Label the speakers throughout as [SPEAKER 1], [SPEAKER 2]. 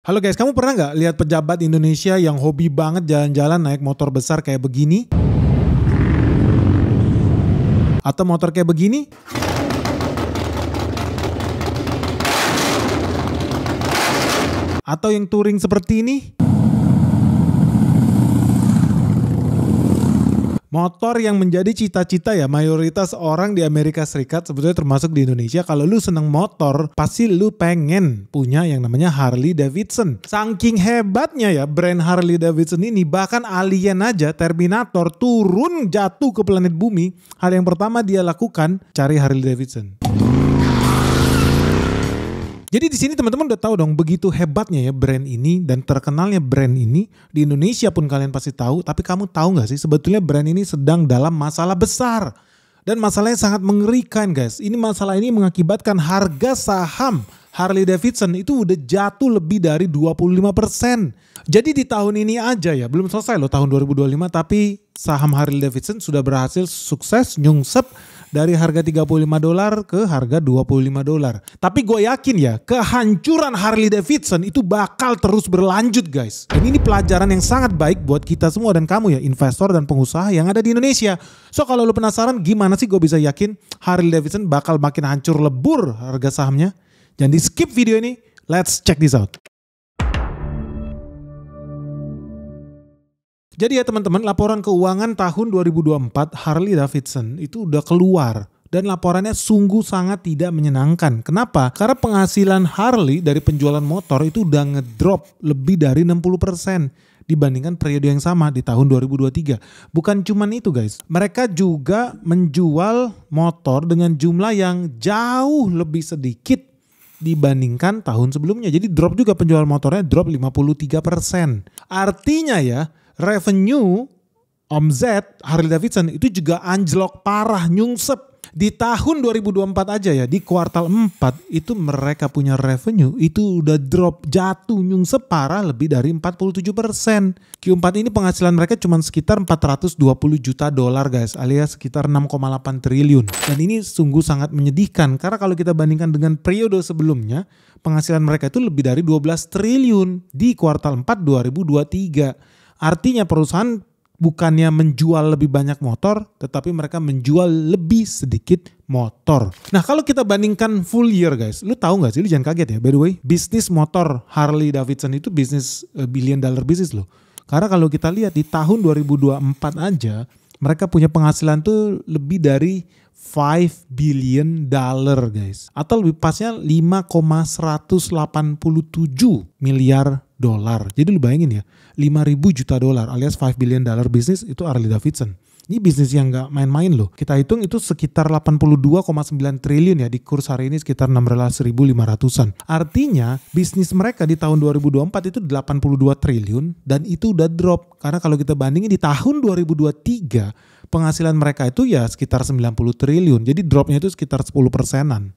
[SPEAKER 1] Halo guys, kamu pernah nggak lihat pejabat Indonesia yang hobi banget jalan-jalan naik motor besar kayak begini? Atau motor kayak begini? Atau yang touring seperti ini? Motor yang menjadi cita-cita ya mayoritas orang di Amerika Serikat, sebetulnya termasuk di Indonesia. Kalau lu seneng motor, pasti lu pengen punya yang namanya Harley Davidson. Saking hebatnya ya brand Harley Davidson ini, bahkan alien aja, Terminator turun jatuh ke planet bumi, hal yang pertama dia lakukan cari Harley Davidson. Jadi di sini teman-teman udah tahu dong begitu hebatnya ya brand ini dan terkenalnya brand ini di Indonesia pun kalian pasti tahu. Tapi kamu tahu nggak sih sebetulnya brand ini sedang dalam masalah besar dan masalahnya sangat mengerikan guys. Masalah ini mengakibatkan harga saham Harley Davidson itu udah jatuh lebih dari 25%. Jadi di tahun ini aja ya, belum selesai loh tahun 2025, tapi saham Harley Davidson sudah berhasil sukses nyungsep dari harga $35 ke harga $25. Tapi gue yakin ya, kehancuran Harley Davidson itu bakal terus berlanjut guys. Dan ini pelajaran yang sangat baik buat kita semua dan kamu ya, investor dan pengusaha yang ada di Indonesia. So kalau lu penasaran gimana sih gue bisa yakin Harley Davidson bakal makin hancur lebur harga sahamnya? Jangan di skip video ini, let's check this out. Jadi ya teman-teman, laporan keuangan tahun 2024 Harley Davidson itu udah keluar. Dan laporannya sungguh sangat tidak menyenangkan. Kenapa? Karena penghasilan Harley dari penjualan motor itu udah ngedrop lebih dari 60% dibandingkan periode yang sama di tahun 2023. Bukan cuman itu guys, mereka juga menjual motor dengan jumlah yang jauh lebih sedikit dibandingkan tahun sebelumnya. Jadi drop juga penjualan motornya, drop 53%. Artinya ya, revenue omzet Harley Davidson itu juga anjlok parah, nyungsep. Di tahun 2024 aja ya, di kuartal 4 itu mereka punya revenue itu udah drop, jatuh, nyungsep parah lebih dari 47%. Q4 ini penghasilan mereka cuma sekitar $420 juta guys, alias sekitar 6,8 triliun. Dan ini sungguh sangat menyedihkan karena kalau kita bandingkan dengan periode sebelumnya, penghasilan mereka itu lebih dari 12 triliun di kuartal 4 2023. Artinya perusahaan bukannya menjual lebih banyak motor, tetapi mereka menjual lebih sedikit motor. Nah kalau kita bandingkan full year guys, lu tahu gak sih, lu jangan kaget ya by the way, bisnis motor Harley Davidson itu bisnis billion dollar bisnis loh. Karena kalau kita lihat di tahun 2024 aja, mereka punya penghasilan tuh lebih dari $5 billion guys. Atau lebih pasnya 5,187 miliar dolar. Jadi lu bayangin ya, 5.000 juta dolar alias $5 billion bisnis itu Harley Davidson. Ini bisnis yang gak main-main loh. Kita hitung itu sekitar 82,9 triliun ya, di kurs hari ini sekitar 16.500-an. Artinya bisnis mereka di tahun 2024 itu 82 triliun dan itu udah drop. Karena kalau kita bandingin di tahun 2023 penghasilan mereka itu ya sekitar 90 triliun. Jadi dropnya itu sekitar 10%-an.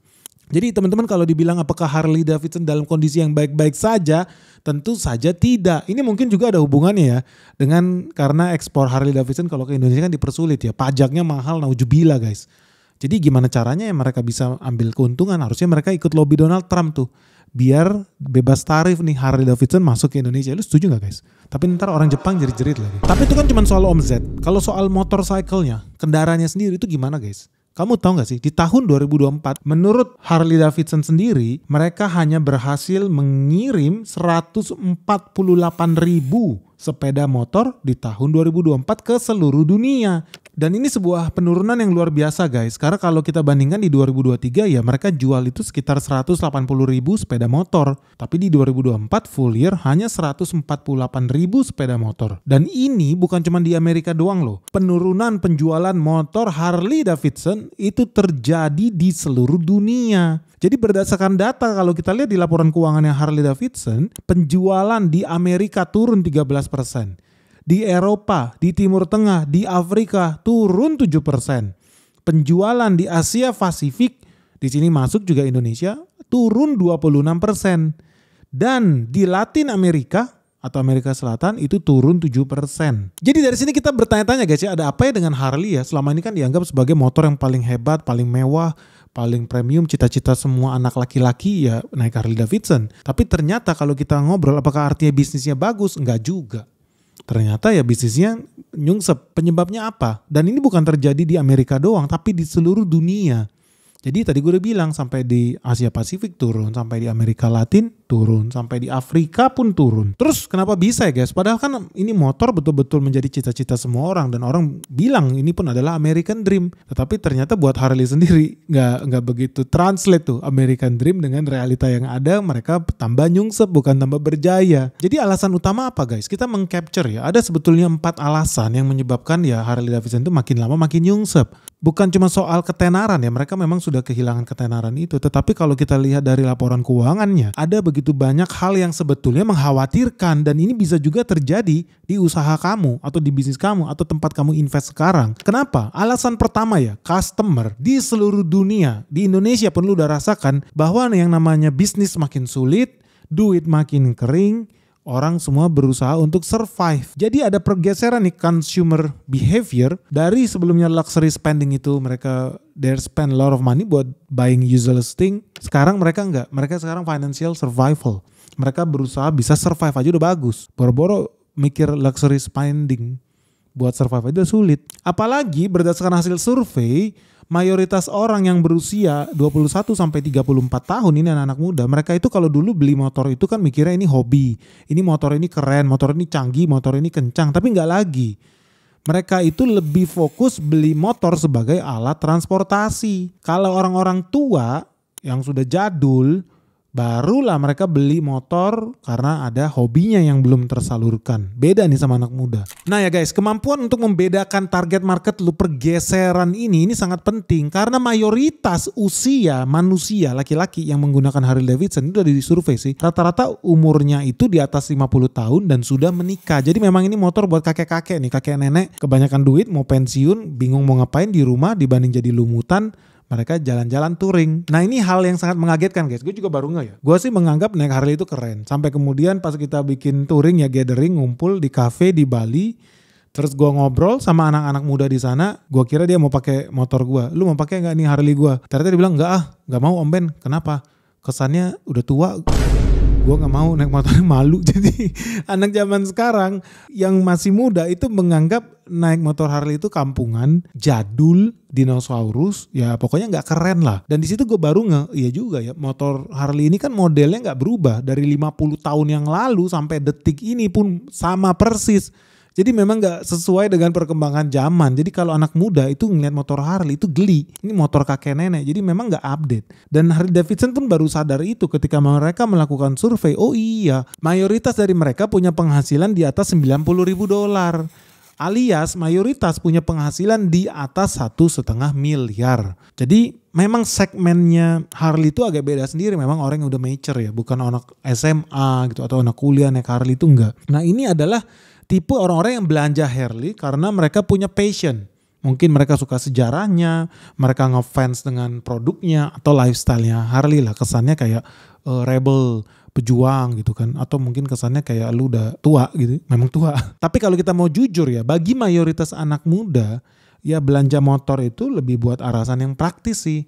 [SPEAKER 1] Jadi teman-teman kalau dibilang apakah Harley Davidson dalam kondisi yang baik-baik saja, tentu saja tidak. Ini mungkin juga ada hubungannya ya dengan karena ekspor Harley Davidson kalau ke Indonesia kan dipersulit ya. Pajaknya mahal, naujubillah guys. Jadi gimana caranya ya mereka bisa ambil keuntungan? Harusnya mereka ikut lobby Donald Trump tuh. Biar bebas tarif nih Harley Davidson masuk ke Indonesia. Lu setuju gak guys? Tapi ntar orang Jepang jerit-jerit lagi. Tapi itu kan cuma soal omzet. Kalau soal motorcycle-nya, kendaraannya sendiri itu gimana guys? Kamu tahu gak sih, di tahun 2024 menurut Harley Davidson sendiri, mereka hanya berhasil mengirim 148.000 sepeda motor di tahun 2024 ke seluruh dunia. Dan ini sebuah penurunan yang luar biasa guys, karena kalau kita bandingkan di 2023 ya mereka jual itu sekitar 180.000 sepeda motor. Tapi di 2024 full year hanya 148.000 sepeda motor. Dan ini bukan cuma di Amerika doang loh. Penurunan penjualan motor Harley Davidson itu terjadi di seluruh dunia. Jadi berdasarkan data kalau kita lihat di laporan keuangannya Harley Davidson, penjualan di Amerika turun 13%. Di Eropa, di Timur Tengah, di Afrika turun 7%. Penjualan di Asia Pasifik, di sini masuk juga Indonesia, turun 26%. Dan di Latin Amerika atau Amerika Selatan itu turun 7%. Jadi dari sini kita bertanya-tanya guys ya, ada apa ya dengan Harley ya? Selama ini kan dianggap sebagai motor yang paling hebat, paling mewah, paling premium, cita-cita semua anak laki-laki ya naik Harley Davidson. Tapi ternyata kalau kita ngobrol apakah artinya bisnisnya bagus? Enggak juga. Ternyata ya bisnisnya nyungsep. Penyebabnya apa? Dan ini bukan terjadi di Amerika doang, tapi di seluruh dunia. Jadi tadi gue udah bilang sampai di Asia Pasifik turun, sampai di Amerika Latin turun, sampai di Afrika pun turun. Terus kenapa bisa ya guys? Padahal kan ini motor betul-betul menjadi cita-cita semua orang dan orang bilang ini pun adalah American Dream. Tetapi ternyata buat Harley sendiri nggak begitu translate tuh American Dream dengan realita yang ada. Mereka tambah nyungsep bukan tambah berjaya. Jadi alasan utama apa guys? Kita mengcapture ya. Ada sebetulnya 4 alasan yang menyebabkan ya Harley Davidson itu makin lama makin nyungsep. Bukan cuma soal ketenaran ya, mereka memang sudah kehilangan ketenaran itu. Tetapi kalau kita lihat dari laporan keuangannya, ada begitu banyak hal yang sebetulnya mengkhawatirkan. Dan ini bisa juga terjadi di usaha kamu, atau di bisnis kamu, atau tempat kamu invest sekarang. Kenapa? Alasan pertama ya, customer di seluruh dunia, di Indonesia pun lu udah rasakan bahwa yang namanya bisnis makin sulit, duit makin kering, orang semua berusaha untuk survive. Jadi ada pergeseran nih consumer behavior dari sebelumnya luxury spending itu mereka spend a lot of money buat buying useless thing. Sekarang mereka enggak. Mereka sekarang financial survival. Mereka berusaha bisa survive aja udah bagus. Boro-boro mikir luxury spending buat survive aja sulit. Apalagi berdasarkan hasil survei, mayoritas orang yang berusia 21 sampai 34 tahun ini anak-anak muda, mereka itu kalau dulu beli motor itu kan mikirnya ini hobi. Ini motor ini keren, motor ini canggih, motor ini kencang, tapi nggak lagi. Mereka itu lebih fokus beli motor sebagai alat transportasi. Kalau orang-orang tua yang sudah jadul, barulah mereka beli motor karena ada hobinya yang belum tersalurkan. Beda nih sama anak muda. Nah ya guys, kemampuan untuk membedakan target market lu pergeseran ini sangat penting. Karena mayoritas usia manusia laki-laki yang menggunakan Harley Davidson itu udah disurvei sih. Rata-rata umurnya itu di atas 50 tahun dan sudah menikah. Jadi memang ini motor buat kakek-kakek nih. Kakek nenek kebanyakan duit mau pensiun, bingung mau ngapain di rumah dibanding jadi lumutan. Mereka jalan-jalan touring. Nah ini hal yang sangat mengagetkan guys. Gue juga baru nggak ya. Gue sih menganggap naik Harley itu keren. Sampai kemudian pas kita bikin touring ya gathering ngumpul di cafe di Bali. Terus gue ngobrol sama anak-anak muda di sana. Gue kira dia mau pakai motor gue. Lu mau pakai nggak nih Harley gue? Ternyata dia bilang nggak mau Om Ben. Kenapa? Kesannya udah tua. Gue gak mau naik motornya malu. Jadi anak zaman sekarang yang masih muda itu menganggap naik motor Harley itu kampungan, jadul, dinosaurus, ya pokoknya gak keren lah. Dan di situ gue baru iya juga ya, motor Harley ini kan modelnya gak berubah. Dari 50 tahun yang lalu sampai detik ini pun sama persis. Jadi memang gak sesuai dengan perkembangan zaman. Jadi kalau anak muda itu ngeliat motor Harley itu geli. Ini motor kakek nenek. Jadi memang gak update. Dan Harley Davidson pun baru sadar itu ketika mereka melakukan survei. Oh iya, mayoritas dari mereka punya penghasilan di atas $90.000. Alias mayoritas punya penghasilan di atas 1,5 miliar. Jadi memang segmennya Harley itu agak beda sendiri. Memang orang yang udah mature ya. Bukan anak SMA gitu atau anak kuliah naik Harley itu enggak. Nah ini adalah tipe orang-orang yang belanja Harley karena mereka punya passion. Mungkin mereka suka sejarahnya, mereka ngefans dengan produknya atau lifestyle-nya Harley lah. Kesannya kayak rebel, pejuang gitu kan. Atau mungkin kesannya kayak lu udah tua gitu, memang tua. Tapi kalau kita mau jujur ya, bagi mayoritas anak muda, ya belanja motor itu lebih buat alasan yang praktis sih.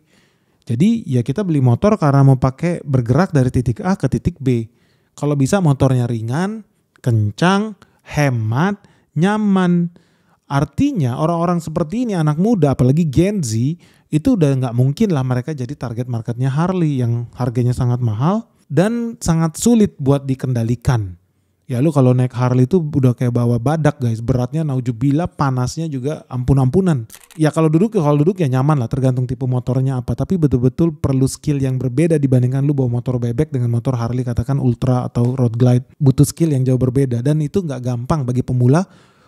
[SPEAKER 1] Jadi ya kita beli motor karena mau pakai bergerak dari titik A ke titik B. Kalau bisa motornya ringan, kencang, hemat, nyaman. Artinya orang-orang seperti ini anak muda apalagi Gen Z itu udah nggak mungkin lah mereka jadi target marketnya Harley yang harganya sangat mahal dan sangat sulit buat dikendalikan. Ya lu kalau naik Harley itu udah kayak bawa badak guys, beratnya naujubillah, panasnya juga ampun-ampunan. Ya kalau duduk ya nyaman lah, tergantung tipe motornya apa. Tapi betul-betul perlu skill yang berbeda dibandingkan lu bawa motor bebek dengan motor Harley katakan Ultra atau Road Glide. Butuh skill yang jauh berbeda dan itu nggak gampang bagi pemula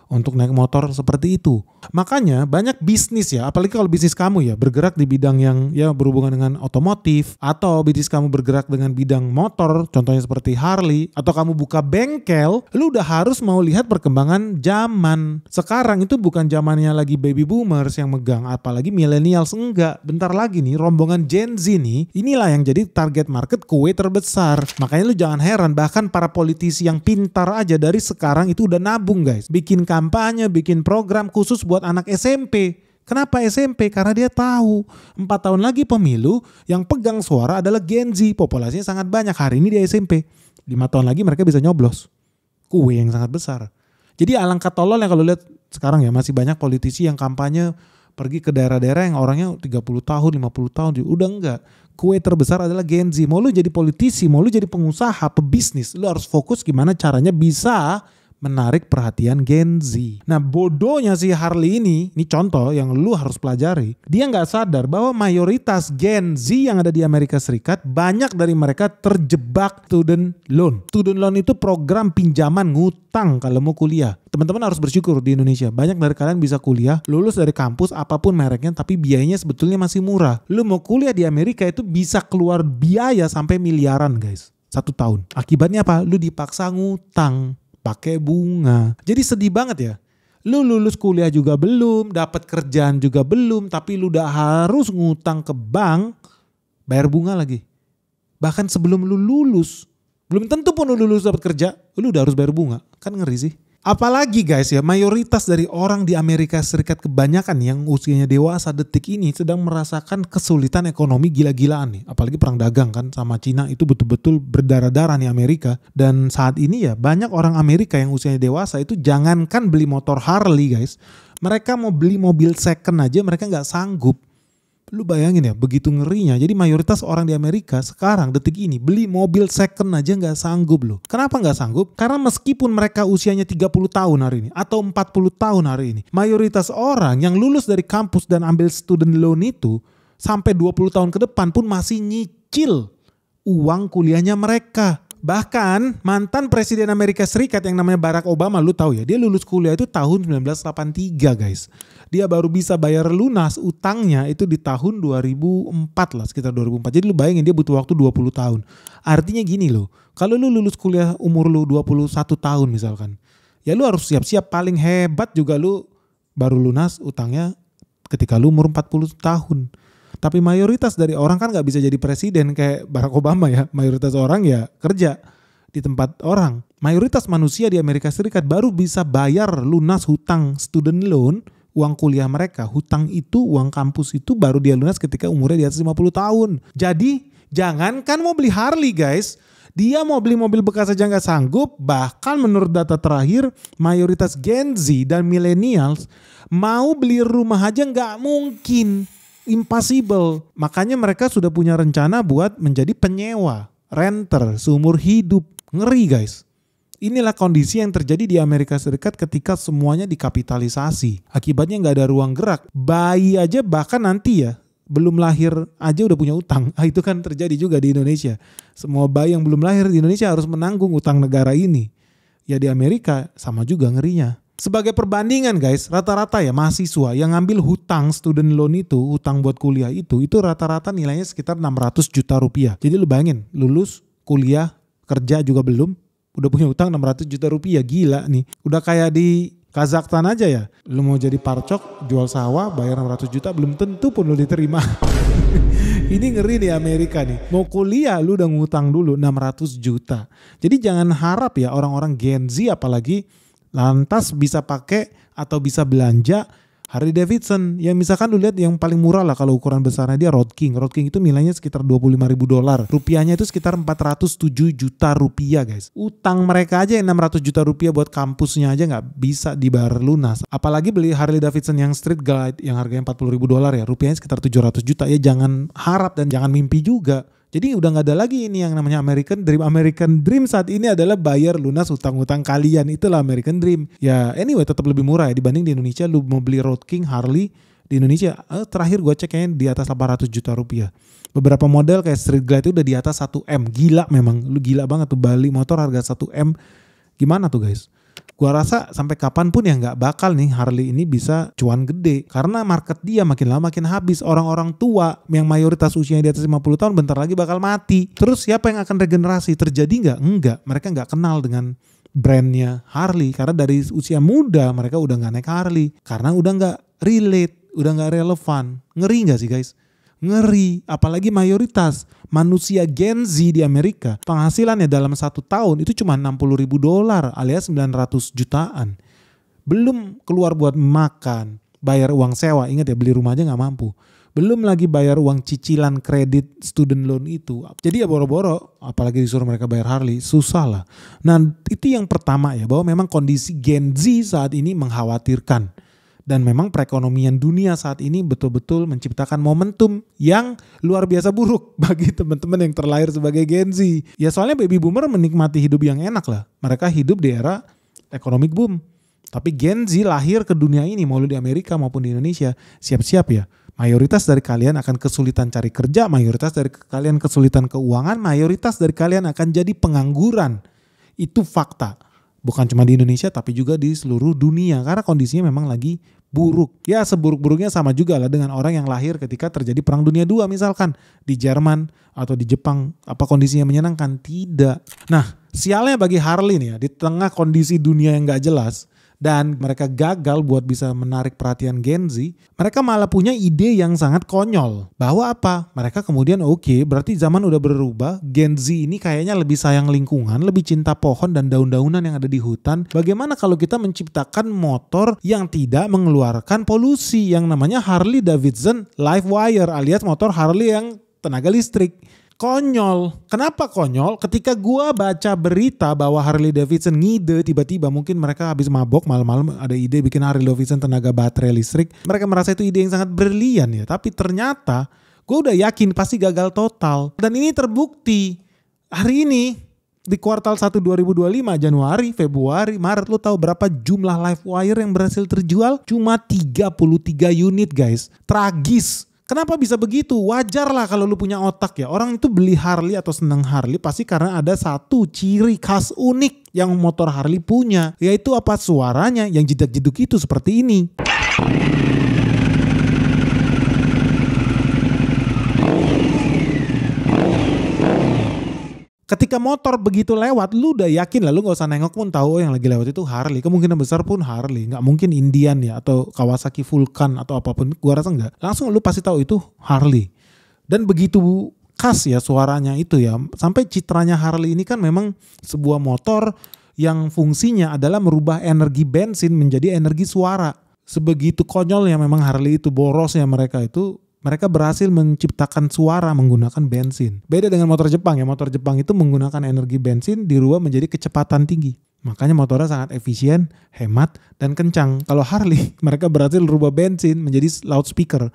[SPEAKER 1] untuk naik motor seperti itu. Makanya banyak bisnis ya, apalagi kalau bisnis kamu ya bergerak di bidang yang ya berhubungan dengan otomotif atau bisnis kamu bergerak dengan bidang motor, contohnya seperti Harley, atau kamu buka bengkel, lu udah harus mau lihat perkembangan zaman. Sekarang itu bukan zamannya lagi baby boomers yang megang, apalagi millennials enggak. Bentar lagi nih rombongan Gen Z nih, inilah yang jadi target market kue terbesar. Makanya lu jangan heran, bahkan para politisi yang pintar aja dari sekarang itu udah nabung guys. Bikin kampanye, bikin program khusus buat anak SMP. Kenapa SMP? Karena dia tahu 4 tahun lagi pemilu yang pegang suara adalah Gen Z. Populasinya sangat banyak. Hari ini dia SMP. 5 tahun lagi mereka bisa nyoblos. Kue yang sangat besar. Jadi alangkah tololnya kalau lihat sekarang ya, masih banyak politisi yang kampanye pergi ke daerah-daerah yang orangnya 30 tahun, 50 tahun. Udah enggak. Kue terbesar adalah Gen Z. Mau lu jadi politisi, mau lu jadi pengusaha, pebisnis, lu harus fokus gimana caranya bisa menarik perhatian Gen Z. Nah bodohnya si Harley ini contoh yang lu harus pelajari. Dia nggak sadar bahwa mayoritas Gen Z yang ada di Amerika Serikat, banyak dari mereka terjebak student loan. Student loan itu program pinjaman ngutang kalau mau kuliah. Teman-teman harus bersyukur di Indonesia. Banyak dari kalian bisa kuliah, lulus dari kampus apapun mereknya, tapi biayanya sebetulnya masih murah. Lu mau kuliah di Amerika itu bisa keluar biaya sampai miliaran guys. 1 tahun. Akibatnya apa? Lu dipaksa ngutang. Pakai bunga. Jadi sedih banget ya. Lu lulus kuliah juga belum, dapat kerjaan juga belum, tapi lu udah harus ngutang ke bank, bayar bunga lagi. Bahkan sebelum lu lulus, belum tentu pun lu lulus dapat kerja, lu udah harus bayar bunga. Kan ngeri sih. Apalagi guys ya, mayoritas dari orang di Amerika Serikat kebanyakan yang usianya dewasa detik ini sedang merasakan kesulitan ekonomi gila-gilaan nih. Apalagi perang dagang kan sama Cina itu betul-betul berdarah-darah nih Amerika. Dan saat ini ya banyak orang Amerika yang usianya dewasa itu jangankan beli motor Harley guys. Mereka mau beli mobil second aja mereka gak sanggup. Lu bayangin ya begitu ngerinya. Jadi mayoritas orang di Amerika sekarang detik ini beli mobil second aja gak sanggup loh. Kenapa gak sanggup? Karena meskipun mereka usianya 30 tahun hari ini atau 40 tahun hari ini, mayoritas orang yang lulus dari kampus dan ambil student loan itu sampai 20 tahun ke depan pun masih nyicil uang kuliahnya mereka. Bahkan mantan presiden Amerika Serikat yang namanya Barack Obama, lu tahu ya, dia lulus kuliah itu tahun 1983 guys. Dia baru bisa bayar lunas utangnya itu di tahun 2004 lah, sekitar 2004. Jadi lu bayangin dia butuh waktu 20 tahun. Artinya gini loh, kalau lu lulus kuliah umur lu 21 tahun misalkan, ya lu harus siap-siap paling hebat juga lu baru lunas utangnya ketika lu umur 40 tahun. Tapi mayoritas dari orang kan gak bisa jadi presiden kayak Barack Obama ya. Mayoritas orang ya kerja di tempat orang. Mayoritas manusia di Amerika Serikat baru bisa bayar lunas hutang student loan, uang kuliah mereka. Hutang itu, uang kampus itu baru dia lunas ketika umurnya di atas 50 tahun. Jadi jangankan mau beli Harley guys, dia mau beli mobil bekas aja gak sanggup. Bahkan menurut data terakhir mayoritas Gen Z dan millennials mau beli rumah aja gak mungkin. Impossible. Makanya mereka sudah punya rencana buat menjadi penyewa, renter, seumur hidup. Ngeri guys. Inilah kondisi yang terjadi di Amerika Serikat ketika semuanya dikapitalisasi. Akibatnya gak ada ruang gerak. Bayi aja bahkan nanti ya, belum lahir aja udah punya utang. Itu kan terjadi juga di Indonesia. Semua bayi yang belum lahir di Indonesia harus menanggung utang negara ini. Ya di Amerika sama juga ngerinya. Sebagai perbandingan guys, rata-rata ya mahasiswa yang ngambil hutang student loan itu, hutang buat kuliah itu rata-rata nilainya sekitar 600 juta rupiah. Jadi lu bayangin, lulus, kuliah, kerja juga belum, udah punya hutang 600 juta rupiah, gila nih. Udah kayak di Kazakhstan aja ya, lu mau jadi parcok, jual sawah, bayar 600 juta, belum tentu pun lu diterima. Ini ngeri di Amerika nih, mau kuliah lu udah ngutang dulu 600 juta. Jadi jangan harap ya orang-orang Gen Z apalagi lantas bisa pakai atau bisa belanja Harley Davidson. Yang misalkan lu lihat yang paling murah lah kalau ukuran besarnya dia Road King. Road King itu nilainya sekitar $25.000. Rupiahnya itu sekitar 407 juta rupiah guys. Utang mereka aja yang 600 juta rupiah buat kampusnya aja gak bisa dibayar lunas. Apalagi beli Harley Davidson yang Street Glide yang harganya $40.000 ya. Rupiahnya sekitar 700 juta. Ya jangan harap dan jangan mimpi juga. Jadi udah gak ada lagi ini yang namanya American Dream. American Dream saat ini adalah bayar lunas utang-utang kalian. Itulah American Dream. Ya anyway tetap lebih murah ya dibanding di Indonesia. Lu mau beli Road King, Harley di Indonesia terakhir gue cek kayaknya di atas 800 juta rupiah. Beberapa model kayak Street Glide itu udah di atas 1M. Gila memang. Lu gila banget tuh beli motor harga 1M. Gimana tuh guys? Gua rasa sampai kapanpun ya nggak bakal nih Harley ini bisa cuan gede. Karena market dia makin lama makin habis. Orang-orang tua yang mayoritas usianya di atas 50 tahun bentar lagi bakal mati. Terus siapa yang akan regenerasi? Terjadi nggak? Enggak. Mereka nggak kenal dengan brandnya Harley. Karena dari usia muda mereka udah nggak naik Harley. Karena udah nggak relate, udah nggak relevan. Ngeri nggak sih guys? Ngeri, apalagi mayoritas manusia Gen Z di Amerika penghasilannya dalam 1 tahun itu cuma $60.000 alias 900 jutaan. Belum keluar buat makan, bayar uang sewa, ingat ya beli rumah aja gak mampu. Belum lagi bayar uang cicilan kredit student loan itu. Jadi ya boro-boro, apalagi disuruh mereka bayar Harley, susah lah. Nah itu yang pertama ya, bahwa memang kondisi Gen Z saat ini mengkhawatirkan. Dan memang perekonomian dunia saat ini betul-betul menciptakan momentum yang luar biasa buruk bagi teman-teman yang terlahir sebagai Gen Z. Ya soalnya baby boomer menikmati hidup yang enak lah. Mereka hidup di era economic boom. Tapi Gen Z lahir ke dunia ini, mau lu di Amerika maupun di Indonesia, siap-siap ya. Mayoritas dari kalian akan kesulitan cari kerja, mayoritas dari kalian kesulitan keuangan, mayoritas dari kalian akan jadi pengangguran. Itu fakta. Bukan cuma di Indonesia tapi juga di seluruh dunia karena kondisinya memang lagi buruk. Ya seburuk-buruknya sama juga lah dengan orang yang lahir ketika terjadi Perang Dunia II misalkan. Di Jerman atau di Jepang, apa kondisinya menyenangkan? Tidak. Nah sialnya bagi Harley nih ya, di tengah kondisi dunia yang gak jelas, dan mereka gagal buat bisa menarik perhatian Gen Z, mereka malah punya ide yang sangat konyol. Bahwa apa? Mereka kemudian oke, berarti zaman udah berubah, Gen Z ini kayaknya lebih sayang lingkungan, lebih cinta pohon dan daun-daunan yang ada di hutan. Bagaimana kalau kita menciptakan motor yang tidak mengeluarkan polusi yang namanya Harley Davidson Livewire alias motor Harley yang tenaga listrik. Konyol. Kenapa konyol? Ketika gua baca berita bahwa Harley Davidson ngide tiba-tiba, mungkin mereka habis mabok malam-malam ada ide bikin Harley Davidson tenaga baterai listrik. Mereka merasa itu ide yang sangat brilian ya. Tapi ternyata gua udah yakin pasti gagal total. Dan ini terbukti. Hari ini di kuartal 1 2025, Januari, Februari, Maret, lo tahu berapa jumlah Livewire yang berhasil terjual? Cuma 33 unit guys. Tragis. Kenapa bisa begitu? Wajar lah kalau lu punya otak ya. Orang itu beli Harley atau senang Harley pasti karena ada satu ciri khas unik yang motor Harley punya. Yaitu apa? Suaranya yang jedak-jeduk itu seperti ini. Ketika motor begitu lewat, lu udah yakin lah, lu gak usah nengok pun tahu yang lagi lewat itu Harley. Kemungkinan besar pun Harley, gak mungkin Indian ya atau Kawasaki Vulcan atau apapun, gua rasa enggak. Langsung lu pasti tahu itu Harley. Dan begitu khas ya suaranya itu ya, sampai citranya Harley ini kan memang sebuah motor yang fungsinya adalah merubah energi bensin menjadi energi suara. Sebegitu konyolnya memang Harley itu, borosnya mereka itu. Mereka berhasil menciptakan suara menggunakan bensin. Beda dengan motor Jepang ya. Motor Jepang itu menggunakan energi bensin dirubah menjadi kecepatan tinggi. Makanya motornya sangat efisien, hemat, dan kencang. Kalau Harley, mereka berhasil merubah bensin menjadi loudspeaker.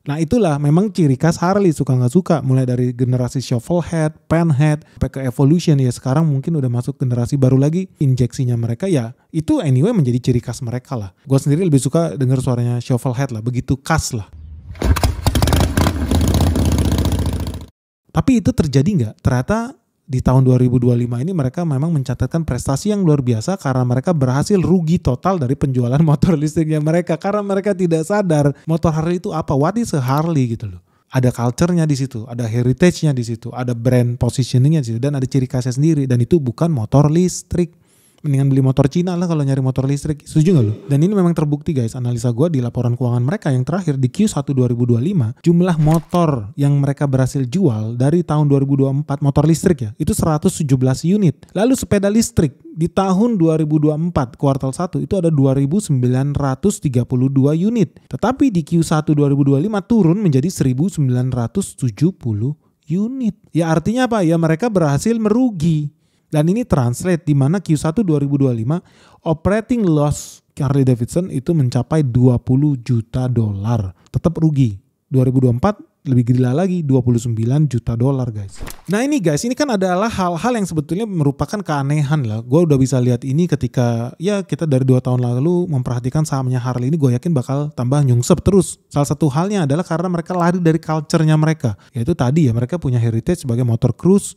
[SPEAKER 1] Nah itulah memang ciri khas Harley, suka gak suka. Mulai dari generasi shovel head, pan head, sampai ke evolution ya. Sekarang mungkin udah masuk generasi baru lagi. Injeksinya mereka ya itu anyway menjadi ciri khas mereka lah. Gue sendiri lebih suka denger suaranya shovel head lah. Begitu khas lah. Tapi itu terjadi nggak? Ternyata di tahun 2025 ini mereka memang mencatatkan prestasi yang luar biasa karena mereka berhasil rugi total dari penjualan motor listriknya mereka. Karena mereka tidak sadar motor Harley itu apa, what is a Harley gitu loh. Ada culture-nya di situ, ada heritage-nya di situ, ada brand positioning-nya di situ, dan ada ciri khasnya sendiri. Dan itu bukan motor listrik. Mendingan beli motor Cina lah kalau nyari motor listrik. Setuju gak lu? Dan ini memang terbukti guys, analisa gue di laporan keuangan mereka yang terakhir di Q1 2025, jumlah motor yang mereka berhasil jual dari tahun 2024, motor listrik ya, itu 117 unit. Lalu sepeda listrik di tahun 2024 kuartal 1 itu ada 2.932 unit. Tetapi di Q1 2025 turun menjadi 1.970 unit. Ya artinya apa? Ya mereka berhasil merugi. Dan ini translate di mana Q1 2025 operating loss Harley Davidson itu mencapai $20 juta. Tetap rugi. 2024 lebih gila lagi, $29 juta guys. Nah ini guys, ini kan adalah hal-hal yang sebetulnya merupakan keanehan lah. Gue udah bisa lihat ini ketika ya kita dari 2 tahun lalu memperhatikan sahamnya Harley ini, gue yakin bakal tambah nyungsep terus. Salah satu halnya adalah karena mereka lari dari culture-nya mereka. Yaitu tadi ya, mereka punya heritage sebagai motor cruise,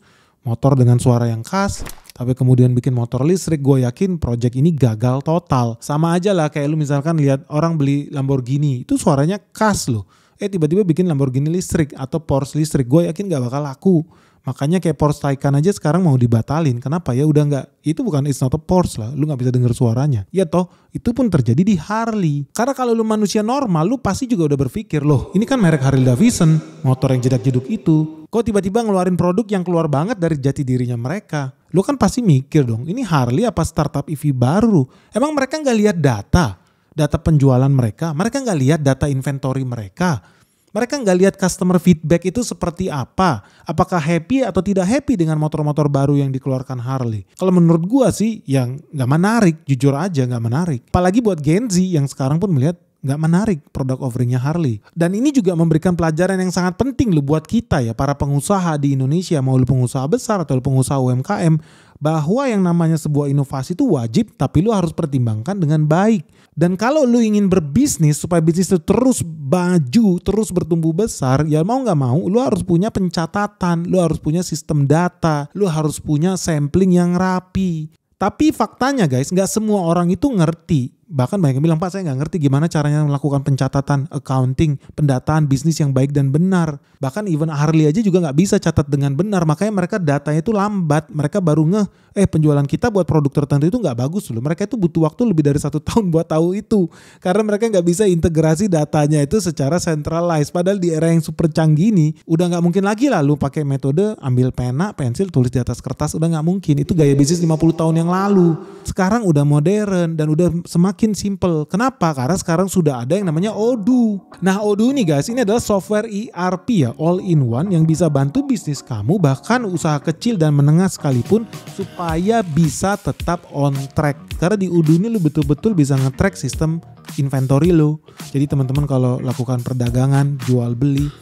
[SPEAKER 1] motor dengan suara yang khas, tapi kemudian bikin motor listrik. Gue yakin project ini gagal total. Sama aja lah kayak lu misalkan lihat orang beli Lamborghini, itu suaranya khas loh. Tiba-tiba bikin Lamborghini listrik atau Porsche listrik, gue yakin gak bakal laku. Makanya kayak Porsche Taycan aja sekarang mau dibatalin. Kenapa ya? Udah gak, itu bukan, it's not a Porsche lah. Lu gak bisa denger suaranya. Ya toh, itu pun terjadi di Harley. Karena kalau lu manusia normal, lu pasti juga udah berpikir, loh ini kan merek Harley Davidson, motor yang jedak-jeduk itu. Kok tiba-tiba ngeluarin produk yang keluar banget dari jati dirinya mereka? Lu kan pasti mikir dong, ini Harley apa startup EV baru? Emang mereka gak lihat data? data penjualan mereka nggak lihat data inventory mereka. Mereka nggak lihat customer feedback itu seperti apa. Apakah happy atau tidak happy dengan motor-motor baru yang dikeluarkan Harley. Kalau menurut gua sih yang nggak menarik, jujur aja nggak menarik. Apalagi buat Gen Z yang sekarang pun melihat nggak menarik produk offeringnya Harley. Dan ini juga memberikan pelajaran yang sangat penting loh buat kita ya, para pengusaha di Indonesia, mau lu pengusaha besar atau lu pengusaha UMKM, bahwa yang namanya sebuah inovasi itu wajib, tapi lu harus pertimbangkan dengan baik. Dan kalau lu ingin berbisnis supaya bisnis itu terus maju, terus bertumbuh besar, ya mau nggak mau lu harus punya pencatatan, lu harus punya sistem data, lu harus punya sampling yang rapi. Tapi faktanya guys, nggak semua orang itu ngerti. Bahkan banyak yang bilang, Pak saya nggak ngerti gimana caranya melakukan pencatatan, accounting, pendataan bisnis yang baik dan benar. Bahkan even Harley aja juga nggak bisa catat dengan benar. Makanya mereka datanya itu lambat. Mereka baru penjualan kita buat produk tertentu itu nggak bagus loh. Mereka itu butuh waktu lebih dari 1 tahun buat tahu itu. Karena mereka nggak bisa integrasi datanya itu secara centralized. Padahal di era yang super canggih ini, udah nggak mungkin lagi lah lu pakai metode ambil pena, pensil, tulis di atas kertas. Udah nggak mungkin. Itu gaya bisnis 50 tahun yang lalu. Sekarang udah modern dan udah semakin simple. Kenapa? Karena sekarang sudah ada yang namanya Odoo. Nah Odoo nih guys, ini adalah software ERP ya, all in one yang bisa bantu bisnis kamu, bahkan usaha kecil dan menengah sekalipun, supaya bisa tetap on track. Karena di Odoo ini lu betul-betul bisa nge-track sistem inventory lo. Jadi teman-teman kalau lakukan perdagangan, jual beli,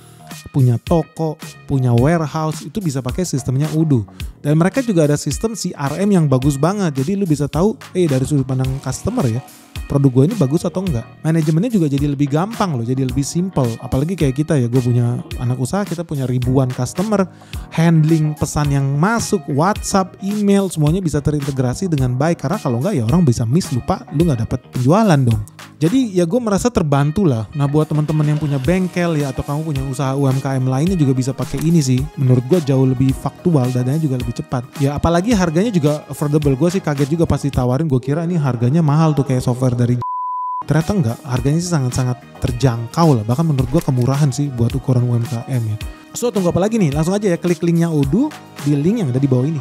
[SPEAKER 1] punya toko, punya warehouse, itu bisa pakai sistemnya Odoo. Dan mereka juga ada sistem CRM yang bagus banget. Jadi lu bisa tahu dari sudut pandang customer ya, produk gue ini bagus atau enggak. Manajemennya juga jadi lebih gampang loh, jadi lebih simple. Apalagi kayak kita ya, gue punya anak usaha, kita punya ribuan customer, handling pesan yang masuk, WhatsApp, email, semuanya bisa terintegrasi dengan baik. Karena kalau enggak ya orang bisa miss, lupa, lu gak dapet penjualan dong. Jadi ya gue merasa terbantu lah. Nah buat teman-teman yang punya bengkel ya, atau kamu punya usaha UMKM lainnya juga bisa pakai ini sih. Menurut gue jauh lebih faktual, dananya juga lebih cepat. Ya apalagi harganya juga affordable. Gue sih kaget juga pas ditawarin, gue kira ini harganya mahal tuh kayak software dari ternyata enggak, harganya sih sangat-sangat terjangkau lah. Bahkan menurut gue kemurahan sih buat ukuran UMKM ya. So tunggu apa lagi nih, langsung aja ya klik linknya Odoo di link yang ada di bawah ini.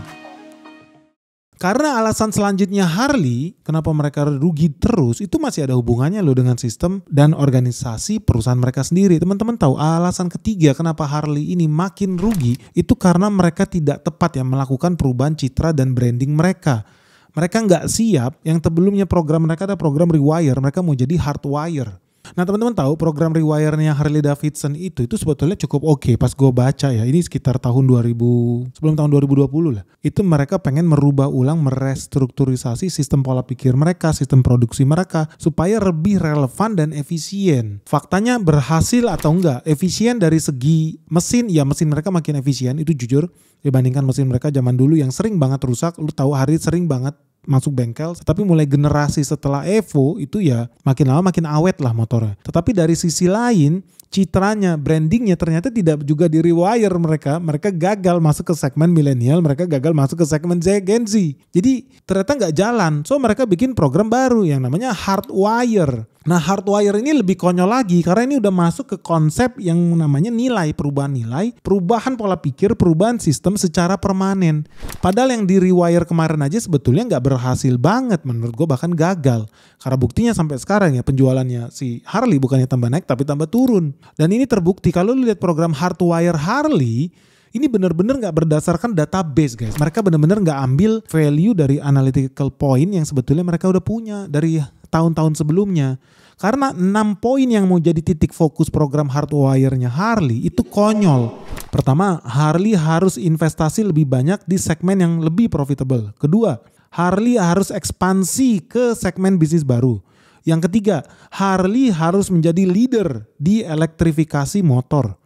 [SPEAKER 1] Karena alasan selanjutnya Harley, kenapa mereka rugi terus, itu masih ada hubungannya loh dengan sistem dan organisasi perusahaan mereka sendiri. Teman-teman tahu alasan ketiga kenapa Harley ini makin rugi, itu karena mereka tidak tepat ya melakukan perubahan citra dan branding mereka. Mereka nggak siap, yang sebelumnya program mereka ada program Rewire, mereka mau jadi Hardwire. Nah teman-teman tahu program Rewire-nya Harley Davidson itu sebetulnya cukup oke. Pas gue baca ya, ini sekitar tahun 2000, sebelum tahun 2020 lah. Itu mereka pengen merubah ulang, merestrukturisasi sistem pola pikir mereka, sistem produksi mereka, supaya lebih relevan dan efisien. Faktanya berhasil atau enggak? Efisien dari segi mesin, ya mesin mereka makin efisien, itu jujur. Dibandingkan mesin mereka zaman dulu yang sering banget rusak, lu tahu Harley sering banget masuk bengkel, tapi mulai generasi setelah Evo itu ya makin lama makin awet lah motornya. Tetapi dari sisi lain citranya, brandingnya ternyata tidak juga di rewire mereka gagal masuk ke segmen milenial, mereka gagal masuk ke segmen Gen Z. Jadi ternyata nggak jalan, so mereka bikin program baru yang namanya Hardwire. Nah Hardwire ini lebih konyol lagi karena ini udah masuk ke konsep yang namanya nilai, perubahan pola pikir, perubahan sistem secara permanen. Padahal yang di rewire kemarin aja sebetulnya nggak berhasil banget, menurut gue bahkan gagal. Karena buktinya sampai sekarang ya penjualannya si Harley bukannya tambah naik tapi tambah turun. Dan ini terbukti kalau lu lihat program Hardwire Harley, ini benar-benar nggak berdasarkan database guys. Mereka benar-benar nggak ambil value dari analytical point yang sebetulnya mereka udah punya dari tahun-tahun sebelumnya. Karena 6 poin yang mau jadi titik fokus program Hardwire-nya Harley itu konyol. Pertama, Harley harus investasi lebih banyak di segmen yang lebih profitable. Kedua, Harley harus ekspansi ke segmen bisnis baru. Yang ketiga, Harley harus menjadi leader di elektrifikasi motor.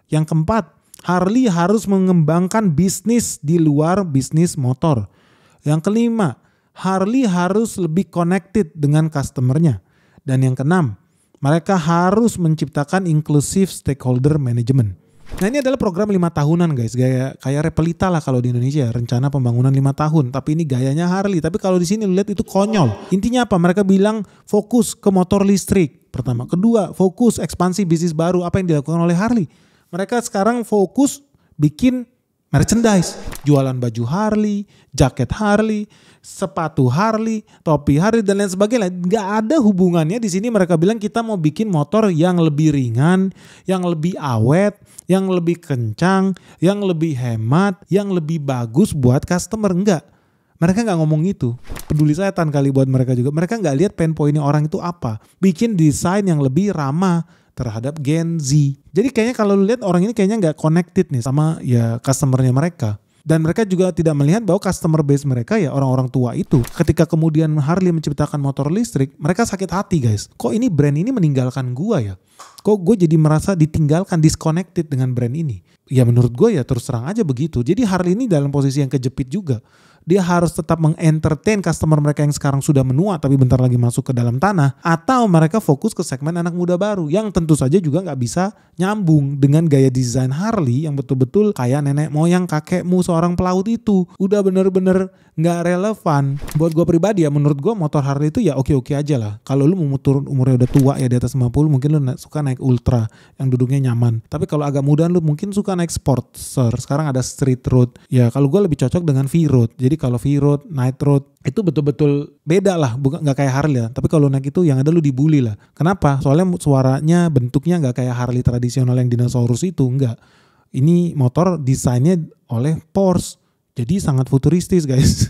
[SPEAKER 1] Yang keempat, Harley harus mengembangkan bisnis di luar bisnis motor. Yang kelima, Harley harus lebih connected dengan customer-nya. Dan yang keenam, mereka harus menciptakan inclusive stakeholder management. Nah ini adalah program 5 tahunan guys, kayak Repelita lah kalau di Indonesia, rencana pembangunan 5 tahun. Tapi ini gayanya Harley, tapi kalau di sini lihat itu konyol. Intinya apa? Mereka bilang fokus ke motor listrik pertama. Kedua, fokus ekspansi bisnis baru. Apa yang dilakukan oleh Harley? Mereka sekarang fokus bikin merchandise, jualan baju Harley, jaket Harley, sepatu Harley, topi Harley dan lain sebagainya. Gak ada hubungannya di sini. Mereka bilang kita mau bikin motor yang lebih ringan, yang lebih awet, yang lebih kencang, yang lebih hemat, yang lebih bagus buat customer. Enggak. Mereka gak ngomong itu. Peduli setan kali buat mereka juga. Mereka gak lihat pain pointnya orang itu apa. Bikin desain yang lebih ramah terhadap Gen Z. Jadi kayaknya kalau lu lihat orang ini kayaknya gak connected nih sama ya customernya mereka. Dan mereka juga tidak melihat bahwa customer base mereka ya orang-orang tua itu. Ketika kemudian Harley menciptakan motor listrik, mereka sakit hati guys. Kok ini brand ini meninggalkan gua ya? Kok gue jadi merasa ditinggalkan, disconnected dengan brand ini? Ya menurut gue ya terus terang aja begitu. Jadi Harley ini dalam posisi yang kejepit juga. Dia harus tetap mengentertain customer mereka yang sekarang sudah menua tapi bentar lagi masuk ke dalam tanah. Atau mereka fokus ke segmen anak muda baru yang tentu saja juga gak bisa nyambung dengan gaya desain Harley yang betul-betul kayak nenek moyang kakekmu seorang pelaut itu. Udah bener-bener gak relevan. Buat gue pribadi ya, menurut gue motor Harley itu ya oke-oke aja lah. Kalau lu mau turun umurnya udah tua ya di atas 50, mungkin lu suka naik Ultra yang duduknya nyaman. Tapi kalau agak mudaan lu mungkin suka naik Sportster. Sekarang ada Street Road. Ya kalau gue lebih cocok dengan V-Road. Jadi kalau V-Road, Night Road itu betul-betul beda lah, bukan nggak kayak Harley lah. Tapi kalau naik itu yang ada lu dibully lah. Kenapa? Soalnya suaranya, bentuknya nggak kayak Harley tradisional yang dinosaurus itu, enggak. Ini motor desainnya oleh Porsche, jadi sangat futuristis guys.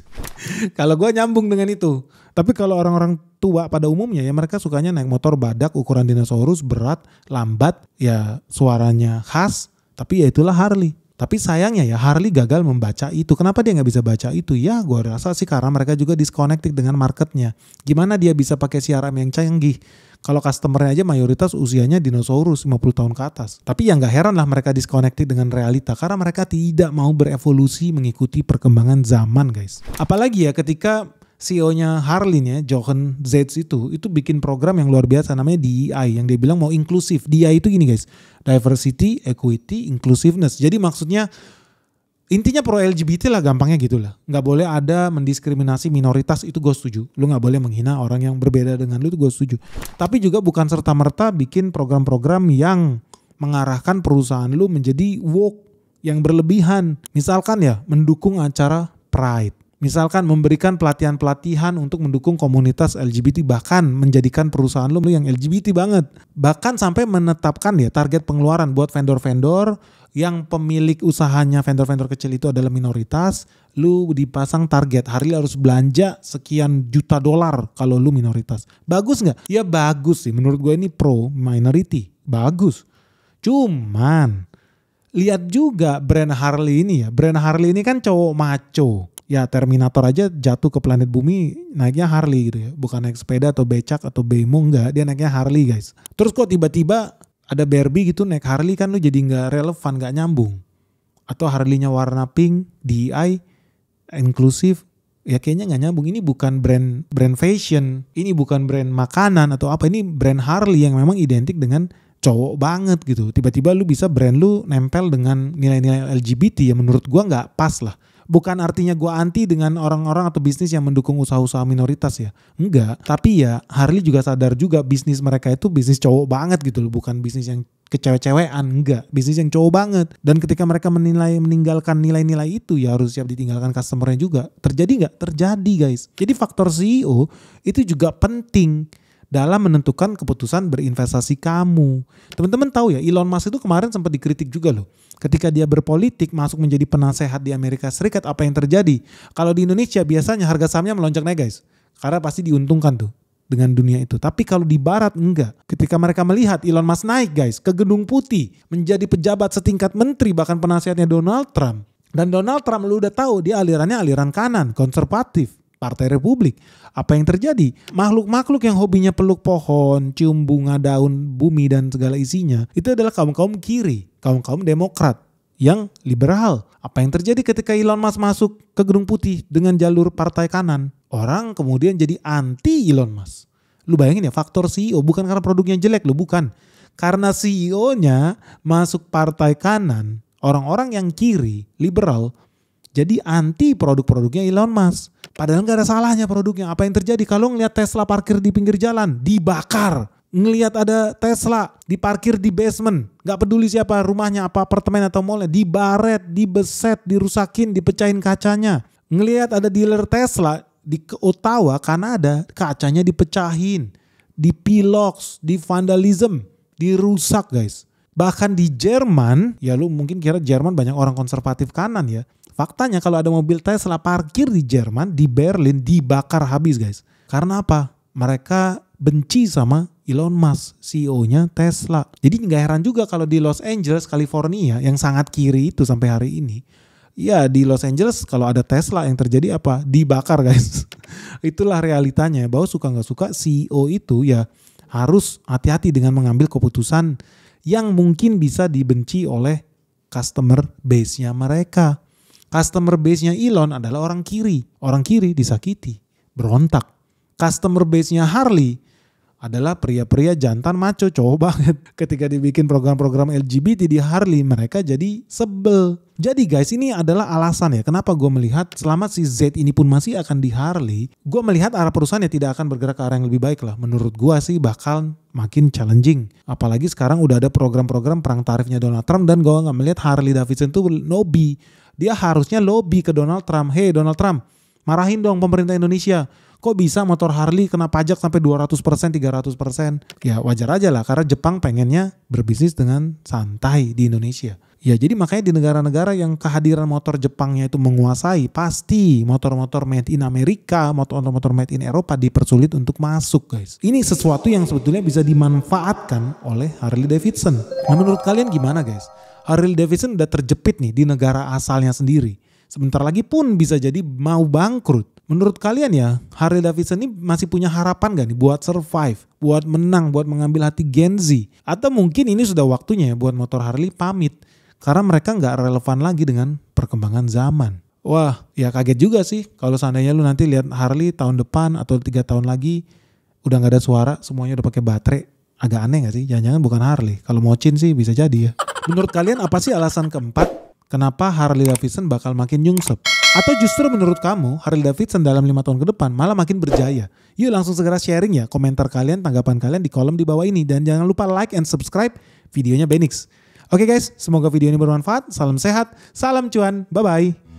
[SPEAKER 1] Kalau gue nyambung dengan itu. Tapi kalau orang-orang tua pada umumnya ya mereka sukanya naik motor badak ukuran dinosaurus, berat, lambat, ya suaranya khas. Tapi ya itulah Harley. Tapi sayangnya ya Harley gagal membaca itu. Kenapa dia gak bisa baca itu? Ya gue rasa sih karena mereka juga disconnected dengan marketnya. Gimana dia bisa pakai CRM yang canggih? Kalau customernya aja mayoritas usianya dinosaurus 50 tahun ke atas. Tapi ya gak heran lah mereka disconnected dengan realita. Karena mereka tidak mau berevolusi mengikuti perkembangan zaman guys. Apalagi ya ketika CEO-nya Harley nya Jochen Zeitz itu bikin program yang luar biasa namanya DEI yang dia bilang mau inklusif. DEI itu gini guys, diversity, equity, inclusiveness. Jadi maksudnya intinya pro LGBT lah gampangnya gitu lah. Gak boleh ada mendiskriminasi minoritas, itu gue setuju. Lu gak boleh menghina orang yang berbeda dengan lu, itu gue setuju. Tapi juga bukan serta-merta bikin program-program yang mengarahkan perusahaan lu menjadi woke yang berlebihan. Misalkan ya mendukung acara Pride. Misalkan memberikan pelatihan-pelatihan untuk mendukung komunitas LGBT, bahkan menjadikan perusahaan lu yang LGBT banget. Bahkan sampai menetapkan ya target pengeluaran buat vendor-vendor yang pemilik usahanya vendor-vendor kecil itu adalah minoritas. Lu dipasang target, Harley harus belanja sekian juta dolar kalau lu minoritas. Bagus gak? Ya bagus sih, menurut gue ini pro minority. Bagus. Cuman lihat juga brand Harley ini ya. Brand Harley ini kan cowok maco. Ya Terminator aja jatuh ke planet bumi naiknya Harley gitu ya. Bukan naik sepeda atau becak atau bemo, enggak. Dia naiknya Harley guys. Terus kok tiba-tiba ada Barbie gitu naik Harley, kan lu jadi gak relevan, gak nyambung. Atau Harley-nya warna pink, DEI, inklusif. Ya kayaknya gak nyambung. Ini bukan brand fashion. Ini bukan brand makanan atau apa. Ini brand Harley yang memang identik dengan cowok banget gitu. Tiba-tiba lu bisa brand lu nempel dengan nilai-nilai LGBT ya menurut gua gak pas lah. Bukan artinya gue anti dengan orang-orang atau bisnis yang mendukung usaha-usaha minoritas ya. Enggak. Tapi ya Harley juga sadar juga bisnis mereka itu bisnis cowok banget gitu loh. Bukan bisnis yang kecewek-cewekan. Enggak. Bisnis yang cowok banget. Dan ketika mereka meninggalkan nilai-nilai itu ya harus siap ditinggalkan customernya juga. Terjadi gak? Terjadi guys. Jadi faktor CEO itu juga penting dalam menentukan keputusan berinvestasi kamu. Teman-teman tahu ya Elon Musk itu kemarin sempat dikritik juga loh. Ketika dia berpolitik masuk menjadi penasehat di Amerika Serikat, apa yang terjadi? Kalau di Indonesia biasanya harga sahamnya melonjak naik guys. Karena pasti diuntungkan tuh dengan dunia itu. Tapi kalau di barat enggak. Ketika mereka melihat Elon Musk naik guys ke Gedung Putih menjadi pejabat setingkat menteri bahkan penasehatnya Donald Trump. Dan Donald Trump lu udah tahu dia alirannya aliran kanan, konservatif. Partai Republik. Apa yang terjadi? Makhluk-makhluk yang hobinya peluk pohon, cium bunga, daun, bumi dan segala isinya, itu adalah kaum-kaum kiri, kaum-kaum Demokrat yang liberal. Apa yang terjadi ketika Elon Musk masuk ke Gedung Putih dengan jalur partai kanan? Orang kemudian jadi anti Elon Musk. Lu bayangin ya, faktor CEO bukan karena produknya jelek, lu bukan. Karena CEO-nya masuk partai kanan, orang-orang yang kiri, liberal, jadi anti produk-produknya Elon Musk. Padahal gak ada salahnya produknya. Apa yang terjadi kalau ngeliat Tesla parkir di pinggir jalan? Dibakar. ngelihat ada Tesla diparkir di basement, gak peduli siapa rumahnya, apa apartemen atau mallnya, dibaret, dibeset, dirusakin, dipecahin kacanya. Ngelihat ada dealer Tesla di Ottawa, Kanada, kacanya dipecahin, dipiloks, divandalism, dirusak guys. Bahkan di Jerman, ya lu mungkin kira Jerman banyak orang konservatif kanan ya. Faktanya kalau ada mobil Tesla parkir di Jerman, di Berlin dibakar habis guys. Karena apa? Mereka benci sama Elon Musk, CEO-nya Tesla. Jadi gak heran juga kalau di Los Angeles, California yang sangat kiri itu sampai hari ini. Ya di Los Angeles kalau ada Tesla yang terjadi apa? Dibakar guys. Itulah realitanya bahwa suka gak suka CEO itu ya harus hati-hati dengan mengambil keputusan yang mungkin bisa dibenci oleh customer base-nya mereka. Customer base-nya Elon adalah orang kiri. Orang kiri disakiti, berontak. Customer base-nya Harley adalah pria-pria jantan maco, cowok banget. Ketika dibikin program-program LGBT di Harley, mereka jadi sebel. Jadi guys, ini adalah alasan ya kenapa gue melihat selama si Z ini pun masih akan di Harley, gue melihat arah perusahaan ya tidak akan bergerak ke arah yang lebih baik lah. Menurut gue sih bakal makin challenging. Apalagi sekarang udah ada program-program perang tarifnya Donald Trump dan gue gak melihat Harley Davidson tuh lobby. Dia harusnya lobby ke Donald Trump. Hey Donald Trump, marahin dong pemerintah Indonesia. Kok bisa motor Harley kena pajak sampai 200%, 300%? Ya wajar aja lah karena Jepang pengennya berbisnis dengan santai di Indonesia. Ya jadi makanya di negara-negara yang kehadiran motor Jepangnya itu menguasai, pasti motor-motor made in Amerika, motor-motor made in Eropa dipersulit untuk masuk guys. Ini sesuatu yang sebetulnya bisa dimanfaatkan oleh Harley Davidson. Nah menurut kalian gimana guys? Harley Davidson udah terjepit nih di negara asalnya sendiri. Sebentar lagi pun bisa jadi mau bangkrut. Menurut kalian ya, Harley Davidson ini masih punya harapan gak nih buat survive, buat menang, buat mengambil hati Gen Z? Atau mungkin ini sudah waktunya ya buat motor Harley pamit, karena mereka gak relevan lagi dengan perkembangan zaman. Wah, ya kaget juga sih kalau seandainya lu nanti lihat Harley tahun depan atau 3 tahun lagi udah gak ada suara, semuanya udah pakai baterai. Agak aneh gak sih? Jangan-jangan bukan Harley. Kalau mocin sih bisa jadi ya. Menurut kalian apa sih alasan keempat kenapa Harley Davidson bakal makin nyungsep? Atau justru menurut kamu Harley Davidson dalam 5 tahun ke depan malah makin berjaya? Yuk langsung segera sharing ya komentar kalian, tanggapan kalian di kolom di bawah ini. Dan jangan lupa like and subscribe videonya Benix. Oke guys, semoga video ini bermanfaat. Salam sehat, salam cuan, bye-bye.